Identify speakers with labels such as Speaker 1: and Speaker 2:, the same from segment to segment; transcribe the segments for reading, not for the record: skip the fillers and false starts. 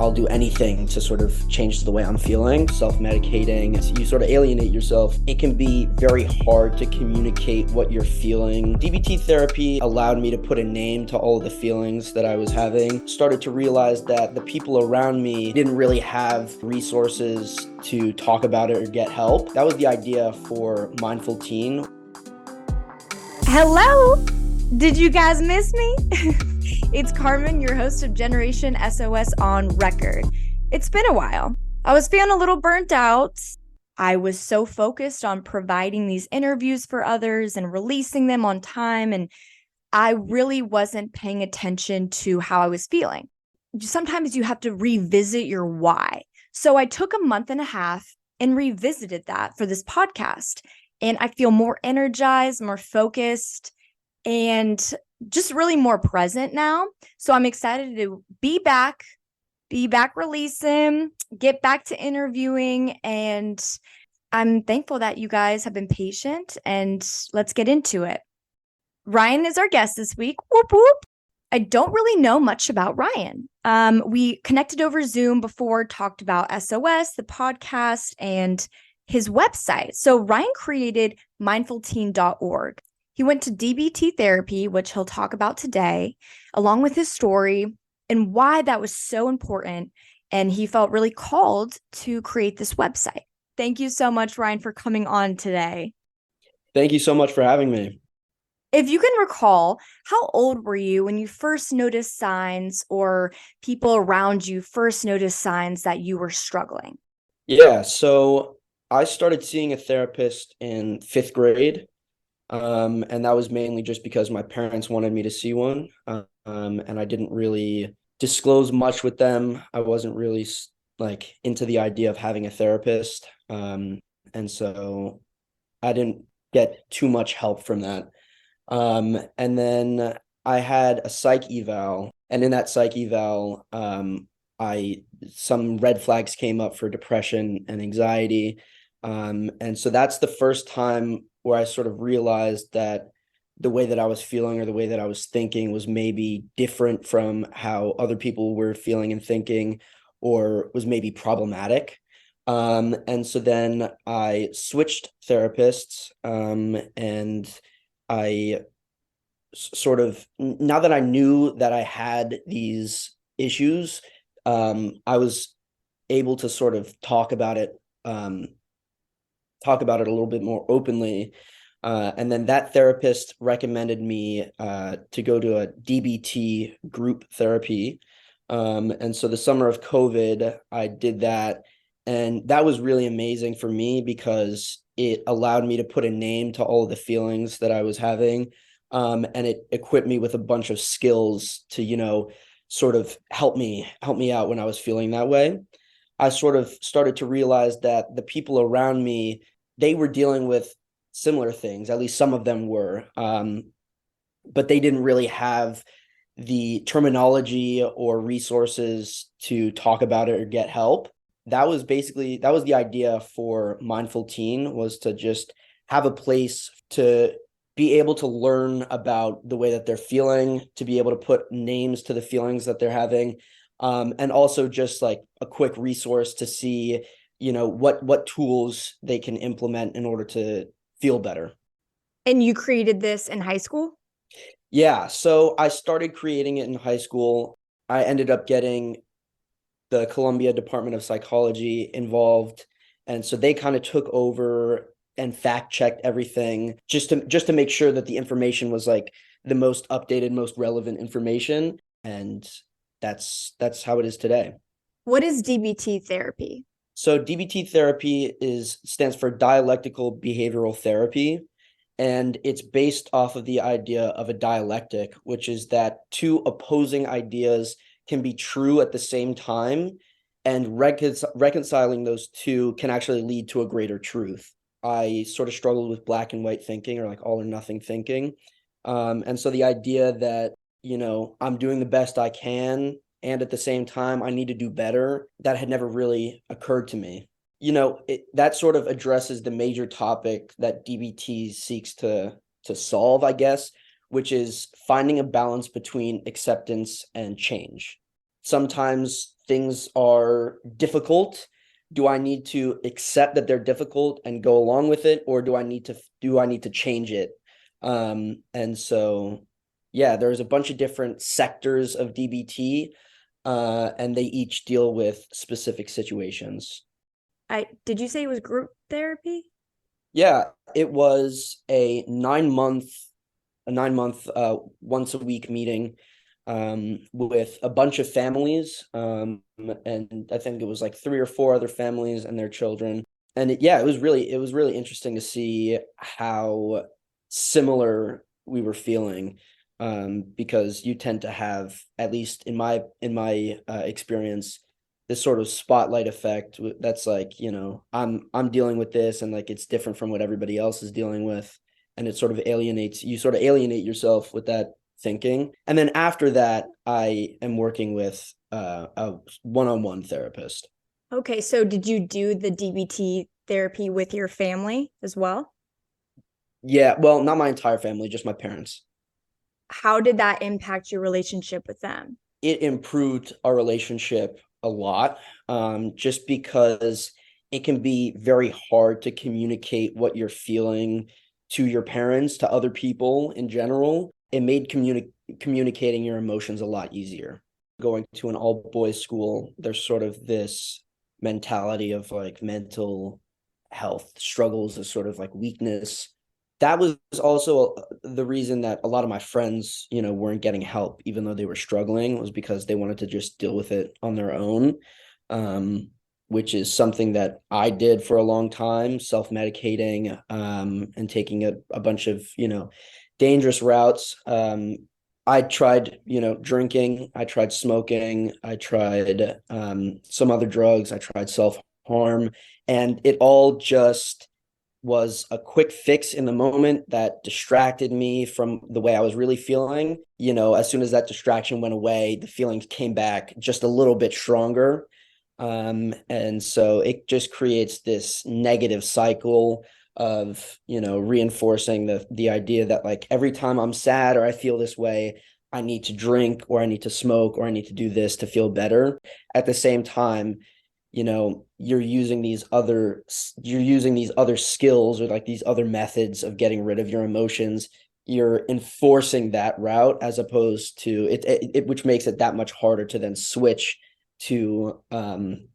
Speaker 1: I'll do anything to sort of change the way I'm feeling. Self-medicating, you sort of alienate yourself. It can be very hard to communicate what you're feeling. DBT therapy allowed me to put a name to all of the feelings that I was having. Started to realize that the people around me didn't really have resources to talk about it or get help. That was the idea for MindfulTeen.
Speaker 2: Hello! Did you guys miss me? It's Carmen, your host of Generation SOS on Record. It's been a while. I was feeling a little burnt out. I was so focused on providing these interviews for others and releasing them on time, and I really wasn't paying attention to how I was feeling. Sometimes you have to revisit your why. So I took a month and a half and revisited that for this podcast. And I feel more energized, more focused, and just really more present now. So I'm excited to be back releasing, get back to interviewing. And I'm thankful that you guys have been patient, and let's get into it. Ryan is our guest this week. Whoop, whoop. I don't really know much about Ryan. We connected over Zoom before, talked about SOS, the podcast, and his website. So Ryan created MindfulTeen.org. He went to DBT therapy, which he'll talk about today, along with his story and why that was so important. And he felt really called to create this website. Thank you so much, Ryan, for coming on today.
Speaker 1: Thank you so much for having me.
Speaker 2: If you can recall, how old were you when you first noticed signs, or people around you first noticed signs that you were struggling?
Speaker 1: Yeah, so I started seeing a therapist in 5th grade. And that was mainly just because my parents wanted me to see one. And I didn't really disclose much with them. I wasn't really into the idea of having a therapist. And so I didn't get too much help from that. And then I had a psych eval, and in that psych eval, some red flags came up for depression and anxiety. And so that's the first time where I sort of realized that the way that I was feeling or the way that I was thinking was maybe different from how other people were feeling and thinking, or was maybe problematic. And so then I switched therapists, and I sort of, now that I knew that I had these issues, I was able to sort of talk about it a little bit more openly. And then that therapist recommended me to go to a DBT group therapy. And so the summer of COVID, I did that. And that was really amazing for me because it allowed me to put a name to all of the feelings that I was having. And it equipped me with a bunch of skills to, sort of help me out when I was feeling that way. I sort of started to realize that the people around me, they were dealing with similar things, at least some of them were, but they didn't really have the terminology or resources to talk about it or get help. That was the idea for MindfulTeen, was to just have a place to be able to learn about the way that they're feeling, to be able to put names to the feelings that they're having. And also just like a quick resource to see, what tools they can implement in order to feel better.
Speaker 2: And you created this in high school?
Speaker 1: Yeah, so I started creating it in high school. I ended up getting the Columbia Department of Psychology involved, and so they kind of took over and fact checked everything just to make sure that the information was like the most updated, most relevant information. And that's how it is today.
Speaker 2: What is DBT therapy?
Speaker 1: So DBT therapy stands for Dialectical Behavioral Therapy, and it's based off of the idea of a dialectic, which is that two opposing ideas can be true at the same time, and reconciling those two can actually lead to a greater truth. I sort of struggled with black and white thinking, or like all or nothing thinking. And so the idea that, I'm doing the best I can, and at the same time, I need to do better, that had never really occurred to me. That sort of addresses the major topic that DBT seeks to solve, I guess, which is finding a balance between acceptance and change. sometimes things are difficult. Do I need to accept that they're difficult and go along with it, or do I need to change it? And so yeah, there's a bunch of different sectors of DBT, and they each deal with specific situations.
Speaker 2: I did you say it was group therapy?
Speaker 1: Yeah, it was a 9 month once a week meeting with a bunch of families, and I think it was like 3 or 4 other families and their children. And it was really interesting to see how similar we were feeling, because you tend to have, at least in my experience, this sort of spotlight effect that's like, I'm dealing with this, and like it's different from what everybody else is dealing with, and it sort of alienate yourself with that thinking. And then after that, I am working with a one-on-one therapist.
Speaker 2: Okay, so did you do the DBT therapy with your family as well?
Speaker 1: Yeah, well, not my entire family, just my parents.
Speaker 2: How did that impact your relationship with them?
Speaker 1: It improved our relationship a lot, just because it can be very hard to communicate what you're feeling to your parents, to other people in general. It made communicating your emotions a lot easier. Going to an all boys school, there's sort of this mentality of like mental health struggles as sort of like weakness. That was also the reason that a lot of my friends, weren't getting help, even though they were struggling, was because they wanted to just deal with it on their own. Which is something that I did for a long time, self-medicating, and taking a bunch of, dangerous routes. I tried, drinking, I tried smoking, I tried some other drugs, I tried self-harm, and it all just was a quick fix in the moment that distracted me from the way I was really feeling. As soon as that distraction went away, the feelings came back just a little bit stronger. And so it just creates this negative cycle of, reinforcing the idea that like every time I'm sad or I feel this way, I need to drink or I need to smoke or I need to do this to feel better. At the same time, you're using these other skills or like these other methods of getting rid of your emotions. You're enforcing that route as opposed to it, which makes it that much harder to then switch to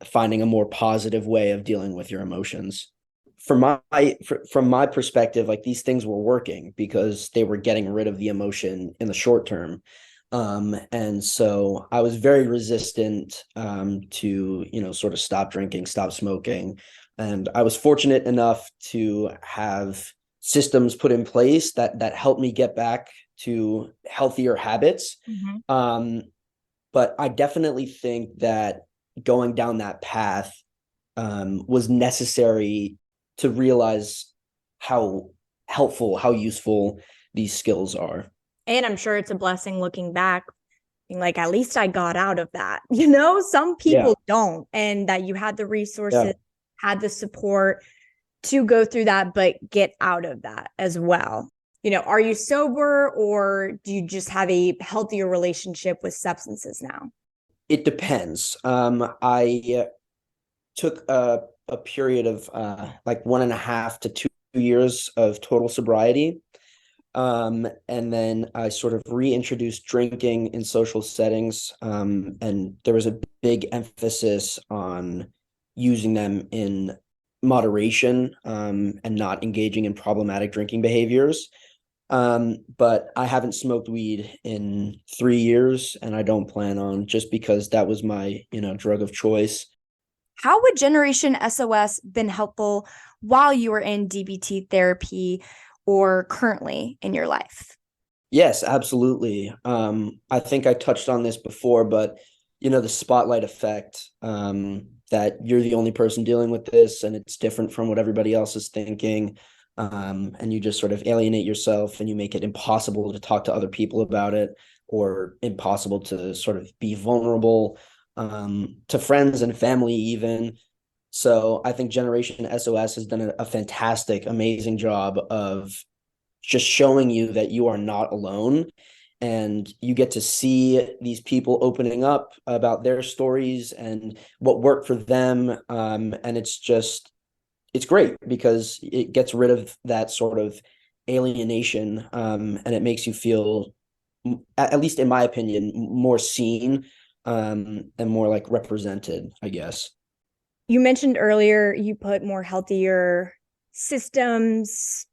Speaker 1: finding a more positive way of dealing with your emotions. From my perspective, like these things were working because they were getting rid of the emotion in the short term. And so I was very resistant to, sort of stop drinking, stop smoking. And I was fortunate enough to have systems put in place that helped me get back to healthier habits.
Speaker 2: Mhm.
Speaker 1: But I definitely think that going down that path was necessary to realize how helpful, how useful these skills are.
Speaker 2: And I'm sure it's a blessing looking back, being like, at least I got out of that. Some
Speaker 1: Yeah.
Speaker 2: people don't, and that you had the
Speaker 1: Yeah.
Speaker 2: resources, had the support to go through that, but get out of that as well. Are you sober or do you just have a healthier relationship with substances now?
Speaker 1: It depends. I took a period of like 1.5 to 2 years of total sobriety. And then I sort of reintroduced drinking in social settings. And there was a big emphasis on using them in moderation, and not engaging in problematic drinking behaviors. But I haven't smoked weed in 3 years, and I don't plan on, just because that was my, drug of choice.
Speaker 2: How would Generation SOS been helpful while you were in DBT therapy or currently in your life?
Speaker 1: Yes, absolutely. I think I touched on this before, but the spotlight effect, that you're the only person dealing with this and it's different from what everybody else is thinking. And you just sort of alienate yourself and you make it impossible to talk to other people about it, or impossible to sort of be vulnerable, to friends and family even. So I think Generation SOS has done a fantastic, amazing job of just showing you that you are not alone, and you get to see these people opening up about their stories and what worked for them. And it's great because it gets rid of that sort of alienation, and it makes you feel, at least in my opinion, more seen, and more like represented, I guess.
Speaker 2: You mentioned earlier you put more healthier systems,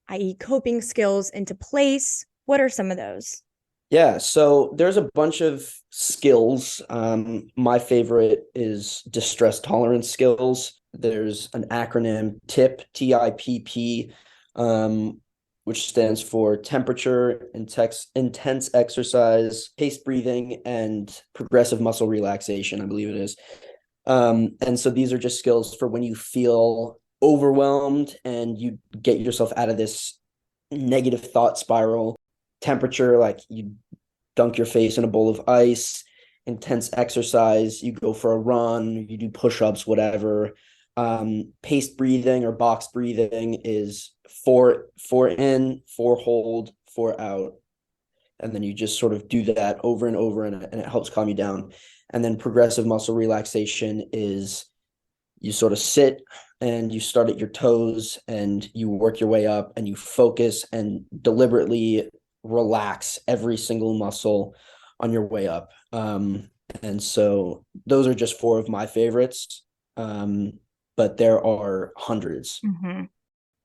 Speaker 2: i.e., coping skills, into place. What are some of those?
Speaker 1: Yeah, so there's a bunch of skills. My favorite is distress tolerance skills. There's an acronym TIP, TIPP, which stands for temperature, intense exercise, paced breathing, and progressive muscle relaxation, I believe it is. And so these are just skills for when you feel overwhelmed and you get yourself out of this negative thought spiral. Temperature, like you dunk your face in a bowl of ice. Intense exercise, you go for a run, you do push-ups, whatever. Paced breathing or box breathing is four in, four hold, four out. And then you just sort of do that over and over, and it helps calm you down. And then progressive muscle relaxation is you sort of sit and you start at your toes and you work your way up and you focus and deliberately relax every single muscle on your way up. And so those are just four of my favorites. But there are hundreds.
Speaker 2: Mm-hmm.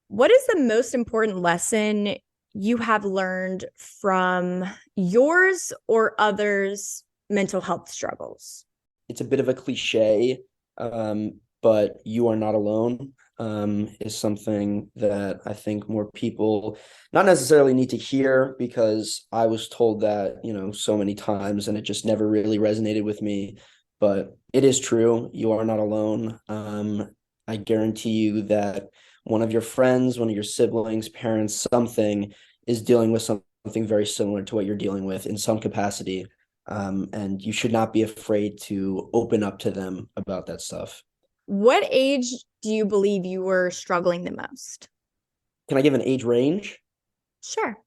Speaker 2: What is the most important lesson you have learned from yours or others' mental health struggles?
Speaker 1: It's a bit of a cliche, but you are not alone, is something that I think more people not necessarily need to hear, because I was told that, so many times and it just never really resonated with me. But it is true. You are not alone. I guarantee you that one of your friends, one of your siblings, parents, something is dealing with something very similar to what you're dealing with in some capacity. And you should not be afraid to open up to them about that stuff.
Speaker 2: What age do you believe you were struggling the most?
Speaker 1: Can I give an age range?
Speaker 2: Sure.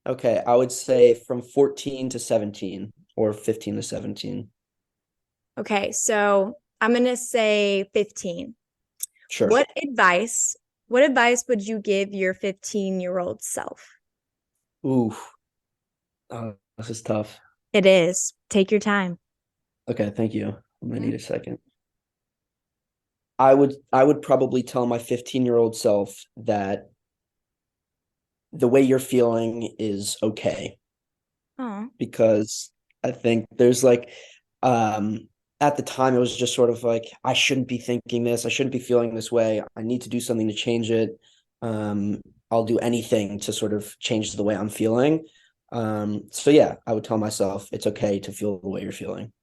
Speaker 1: Okay, I would say from 14 to 17 or 15 to 17.
Speaker 2: Okay, so I'm going to say 15.
Speaker 1: Sure.
Speaker 2: What advice would you give your 15-year-old self?
Speaker 1: Ooh, this is tough.
Speaker 2: It is. Take your time.
Speaker 1: Okay, thank you. I'm gonna need a second. I would probably tell my 15-year-old self that the way you're feeling is okay.
Speaker 2: Oh.
Speaker 1: Because I think there's like, at the time it was just sort of like, I shouldn't be thinking this, I shouldn't be feeling this way, I need to do something to change it. I'll do anything to sort of change the way I'm feeling. So yeah, I would tell myself it's okay to feel the way you're feeling.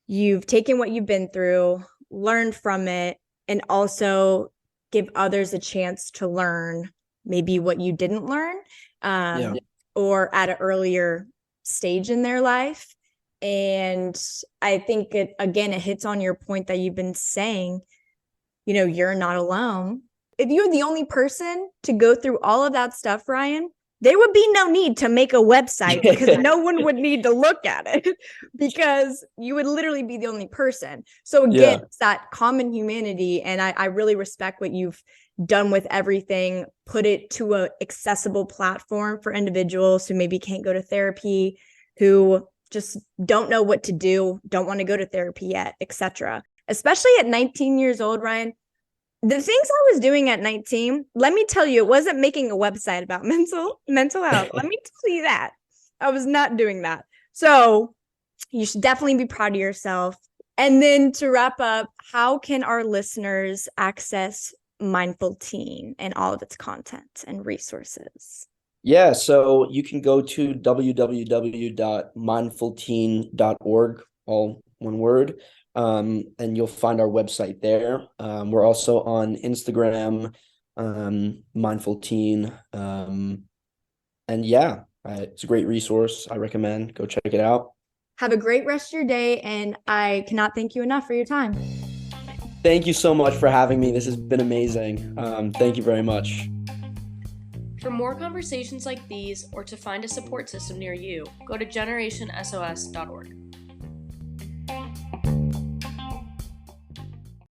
Speaker 2: You've taken what you've been through, learned from it, and also give others a chance to learn maybe what you didn't learn, or at an earlier stage in their life. And I think it hits on your point that you've been saying, you're not alone. If you're the only person to go through all of that stuff, Ryan, there would be no need to make a website, because no one would need to look at it, because you would literally be the only person. So again, it's that common humanity. And I really respect what you've done with everything, put it to an accessible platform for individuals who maybe can't go to therapy, who just don't know what to do, don't want to go to therapy yet, etc. Especially at 19 years old, Ryan. The things I was doing at 19, let me tell you, it wasn't making a website about mental health. Let me tell you that. I was not doing that. So you should definitely be proud of yourself. And then to wrap up, how can our listeners access MindfulTeen and all of its content and resources?
Speaker 1: Yeah, so you can go to www.mindfulteen.org, all one word. And you'll find our website there. We're also on Instagram, MindfulTeen. And yeah, it's a great resource. I recommend. Go check it out.
Speaker 2: Have a great rest of your day, and I cannot thank you enough for your time.
Speaker 1: Thank you so much for having me. This has been amazing. Thank you very much.
Speaker 3: For more conversations like these or to find a support system near you, go to generationsos.org.